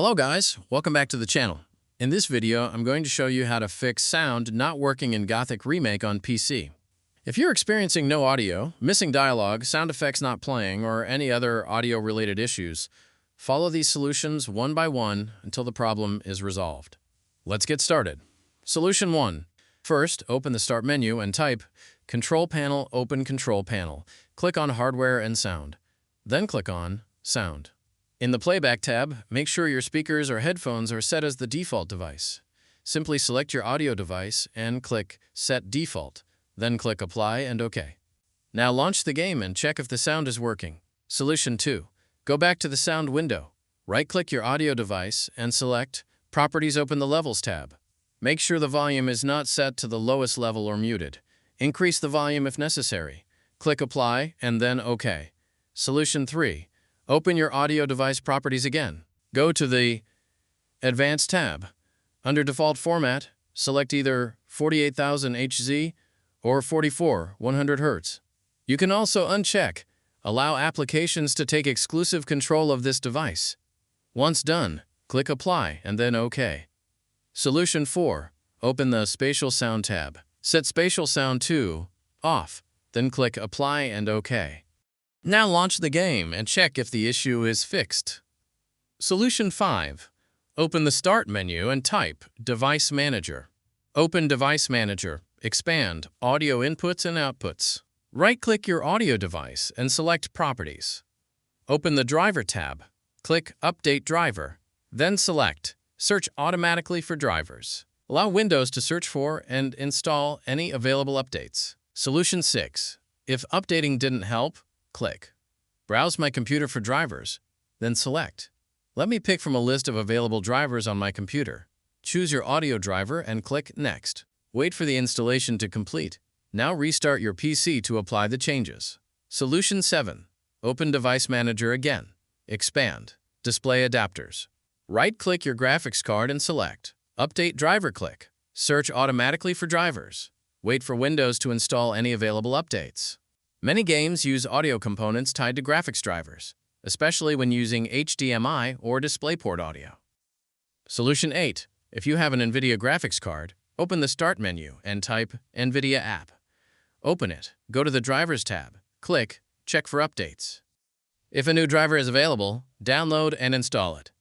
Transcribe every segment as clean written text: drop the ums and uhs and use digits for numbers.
Hello guys, welcome back to the channel. In this video, I'm going to show you how to fix sound not working in Gothic Remake on PC. If you're experiencing no audio, missing dialogue, sound effects not playing, or any other audio-related issues, follow these solutions one by one until the problem is resolved. Let's get started. Solution 1. First, open the Start menu and type Control Panel, open Control Panel. Click on Hardware and Sound. Then click on Sound. In the Playback tab, make sure your speakers or headphones are set as the default device. Simply select your audio device and click Set Default, then click Apply and OK. Now launch the game and check if the sound is working. Solution 2. Go back to the Sound window. Right-click your audio device and select Properties. Open the Levels tab. Make sure the volume is not set to the lowest level or muted. Increase the volume if necessary. Click Apply and then OK. Solution 3. Open your audio device properties again. Go to the Advanced tab. Under Default Format, select either 48,000 Hz or 44,100 Hz. You can also uncheck Allow applications to take exclusive control of this device. Once done, click Apply and then OK. Solution 4. Open the Spatial Sound tab. Set Spatial Sound to Off, then click Apply and OK. Now launch the game and check if the issue is fixed. Solution 5. Open the Start menu and type Device Manager. Open Device Manager. Expand Audio Inputs and Outputs. Right-click your audio device and select Properties. Open the Driver tab. Click Update Driver. Then select Search automatically for drivers. Allow Windows to search for and install any available updates. Solution 6. If updating didn't help, click Browse my computer for drivers, then select Let me pick from a list of available drivers on my computer. Choose your audio driver and click Next. Wait for the installation to complete. Now restart your PC to apply the changes. Solution 7. Open Device Manager again. Expand Display Adapters. Right-click your graphics card and select Update Driver. Click Search automatically for drivers. Wait for Windows to install any available updates. Many games use audio components tied to graphics drivers, especially when using HDMI or DisplayPort audio. Solution 8. If you have an NVIDIA graphics card, open the Start menu and type NVIDIA App. Open it, go to the Drivers tab, click Check for Updates. If a new driver is available, download and install it.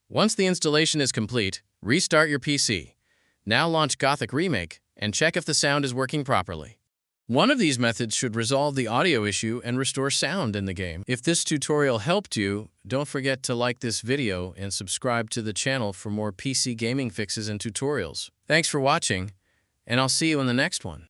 Once the installation is complete, restart your PC. Now launch Gothic Remake and check if the sound is working properly. One of these methods should resolve the audio issue and restore sound in the game. If this tutorial helped you, don't forget to like this video and subscribe to the channel for more PC gaming fixes and tutorials. Thanks for watching, and I'll see you in the next one.